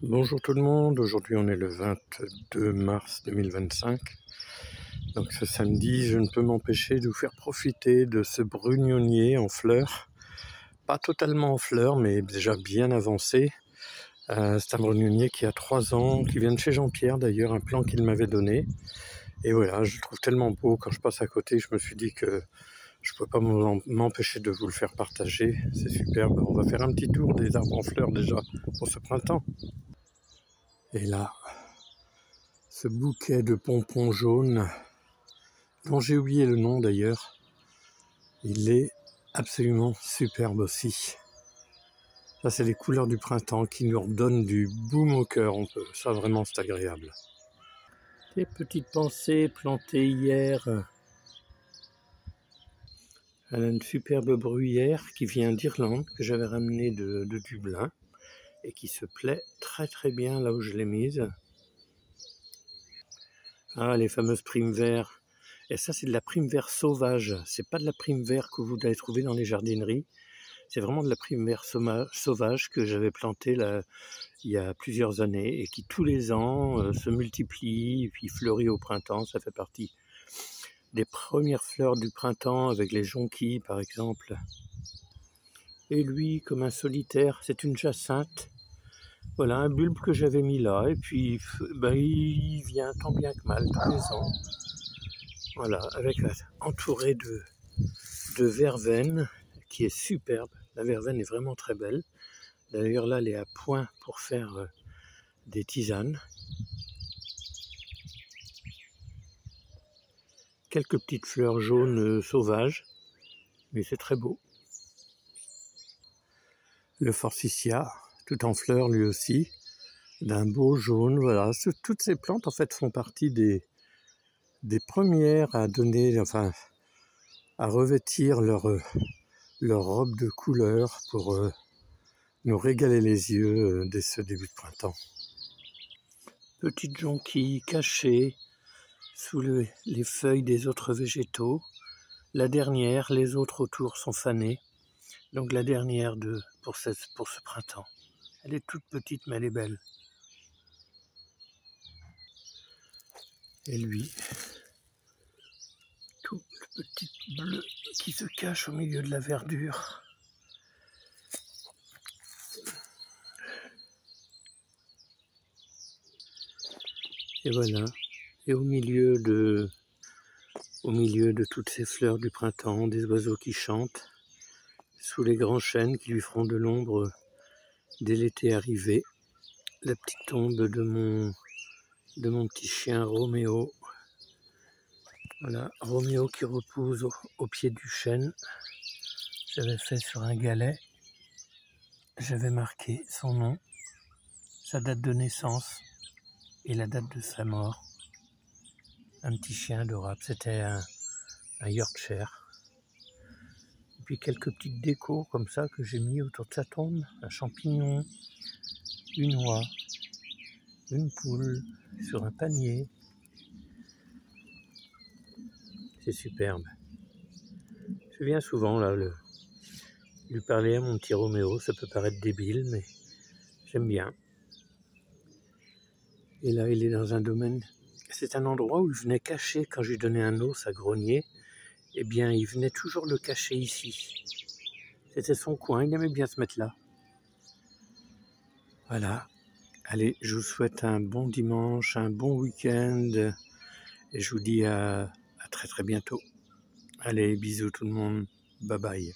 Bonjour tout le monde, aujourd'hui on est le 22 mars 2025. Donc ce samedi, je ne peux m'empêcher de vous faire profiter de ce brugnonnier en fleurs. Pas totalement en fleurs, mais déjà bien avancé. C'est un brugnonnier qui a 3 ans, qui vient de chez Jean-Pierre d'ailleurs, un plan qu'il m'avait donné. Et voilà, je le trouve tellement beau quand je passe à côté, je me suis dit que je ne peux pas m'empêcher de vous le faire partager. C'est superbe. On va faire un petit tour des arbres en fleurs déjà pour ce printemps. Et là, ce bouquet de pompons jaunes, dont j'ai oublié le nom d'ailleurs, il est absolument superbe aussi. Ça, c'est les couleurs du printemps qui nous redonnent du baume au cœur. Ça, vraiment, c'est agréable. Des petites pensées plantées hier. Elle a une superbe bruyère qui vient d'Irlande, que j'avais ramenée de Dublin, et qui se plaît très très bien là où je l'ai mise. Ah, les fameuses primes verts. Et ça, c'est de la prime vert sauvage. C'est pas de la prime vert que vous allez trouver dans les jardineries. C'est vraiment de la prime vert sauvage que j'avais plantée là, il y a plusieurs années et qui tous les ans se multiplie et puis fleurit au printemps. Ça fait partie des premières fleurs du printemps avec les jonquilles par exemple. Et lui, comme un solitaire, c'est une jacinthe. Voilà, un bulbe que j'avais mis là et puis il vient tant bien que mal tous les ans. Voilà, entouré de verveine qui est superbe. La verveine est vraiment très belle. D'ailleurs là, elle est à point pour faire des tisanes. Quelques petites fleurs jaunes sauvages, mais c'est très beau. Le forsythia, tout en fleurs lui aussi, d'un beau jaune. Voilà, toutes ces plantes en fait font partie des premières à donner, enfin, à revêtir leur robe de couleur pour nous régaler les yeux dès ce début de printemps. Petites jonquilles cachées sous les feuilles des autres végétaux. La dernière, les autres autour sont fanées. Donc la dernière pour ce printemps. Elle est toute petite mais elle est belle. Et lui, tout petit bleu qui se cache au milieu de la verdure. Et voilà. Et au milieu de toutes ces fleurs du printemps, des oiseaux qui chantent, sous les grands chênes qui lui feront de l'ombre dès l'été arrivé, la petite tombe de mon petit chien Roméo. Voilà, Roméo qui repose au pied du chêne. J'avais fait sur un galet, j'avais marqué son nom, sa date de naissance et la date de sa mort. Un petit chien adorable, c'était un Yorkshire. Et puis quelques petites décos comme ça que j'ai mis autour de sa tombe, un champignon, une oie, une poule sur un panier. C'est superbe. Je viens souvent là lui parler à mon petit Roméo, ça peut paraître débile, mais j'aime bien. Et là, il est dans un domaine, c'est un endroit où il venait cacher, quand je lui donnais un os à grogner, eh bien, il venait toujours le cacher ici. C'était son coin, il aimait bien se mettre là. Voilà. Allez, je vous souhaite un bon dimanche, un bon week-end, et je vous dis à très très bientôt. Allez, bisous tout le monde, bye bye.